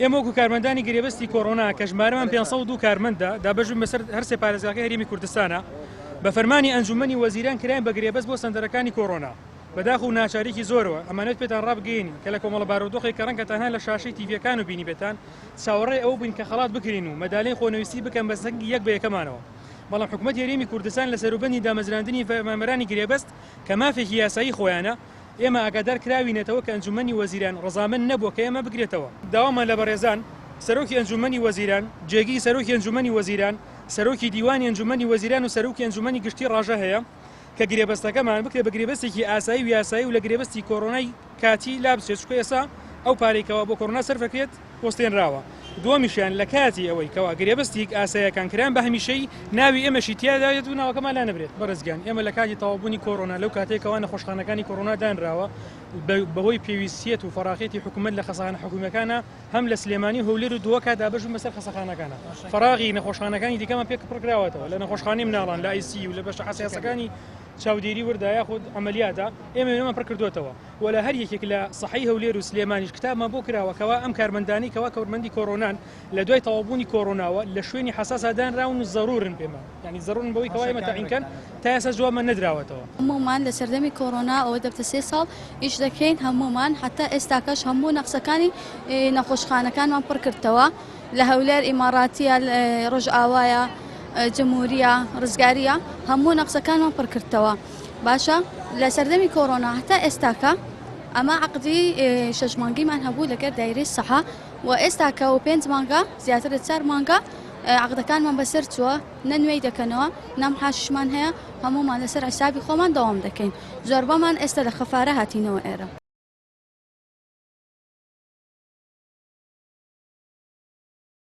ئێمە وەکو کارمەندانی گرێبەستی کۆڕۆنا کە ژمارەمان 502 کارمەندە دابەژین بەسەر هەر سێ پارێزگاکە هەرێمی کوردستانە بە فەرمانی ئەنجومەنی وەزیران کرایان بە گرێبەست بۆ سەندەرەکانی کۆڕۆنا بەداخ و ناچارێکی زۆرەوە ئەمانەت پێتان ڕابگەین کە لە کۆمەڵە بارودۆخی کە ڕەنگە تەنها لە شاشەی تیڤیەکان و بینی بێتان چاوەڕێی ئەو بووین کە خەڵات بکرین و مەدالەی خۆنەویستی بکەن بە سەنگی یەک بە یەکەمانەوە بەڵام حکوومەت هەرێمی کوردستان لە سەروبەندی دامەزراندنی مامەرانی گرێبەست کە مافێکی یاسایی خۆیانە ئێمە ئاگادار کراوینێتەوە کە ئەنجومەنی وەزیران ڕەزامەند نەبووە کە ئێمە بگرێتەوە داوامان لە بەڕێزان سەرۆکی ئەنجومەنی وەزیران جێگی سەرۆکی ئەنجومەنی وەزیران سەرۆکی دیوانی ئەنجومەنی وەزیران و سەرۆکی ئەنجومەنی گشتی ڕاژە هەیە کە گرێبەستەکەمان بکرێت بە گرێبەستێکی ئاسایی و یاسایی و لە گرێبەستی کۆڕۆنای کاتی لابسێت چکە ئێستا ئەو پارێکەوە بۆ کۆڕۆنا سەرفەکرێت پۆستێنراوە دووەمیشیان لە کاتی ئەوەی کەوا گرێبەستێک ئاساییەکان کران بە هەمیشەی ناوی ئێمەشی تیاداێت و ناوەکەمان لا نەبرێت بەڕێزگیان ئێمە لە کاتی تەواوبوونی کۆڕۆنا لەو کاتێکەوە نەخۆشخانەکانی کۆڕۆنا دانراوە بەهۆی پێویستیەت و فەراغێتی حکوومەت لە خەسەخانە حکوومیەکانە هەم لە سلێمانی هەولێر و دووە کات دابەژن بەسەر خەسەخانەکانە فەراغی نەخۆشخانەکانی دیکەمان پێک پڕکراوەتەوە لە نەخۆشخانەی مناڵان لە ئایسی و لە بەشە حساسەکانی چاودێری وردایە خود ئەمەلیاتە ئێمە پڕ کردوێتەوە ولا هەر یەکێک لە سەحەی هەولێر و سلێمانیش کتابمان بۆ کراوەکەوە ئەم کارمەندانی کەوا کەورمەندی کۆڕۆنان لە دوای تەواوبوونی کۆڕۆناوە لە شوێنی حساسا دانراون و ضرورن پێمان یعنی ضرورن بەوەی کەوا ئێمە تاعینکەن تا ئێستا جوابمان نەدراوەتەوە هەمومان لە سەردەمی کۆڕۆنا ئەوە دەبتە 3 ساڵ ئیش دەکەین هەمومان حتا ئێستاکەش هەموو نەخسەکانی نەخۆشخانەکانمان پڕ کردەوە لە هەولێر ئیماڕاتیە ڕۆژئاوایە جمهوریە ڕزگاریە هەموو نەخسەکانمان پڕ کردەوە باشە لە سەردەمی کۆڕۆنا هەتا ئێستاکە ئەمە عقدی 6 مانگیمان هەبوو لەگەر دایرەی سەحا و ئێستاکە و 5 مانگە زیاتر لە 4 مانگە عقدەکانمان بەسەر چووە نەنوێی دەکەنەوە نامحاشمان هەیە هەمومان لەسەر حسابی خۆمان دەوام دەکەین زۆربەمان ئێستا لە خەفارە هاتینەوە ئێرە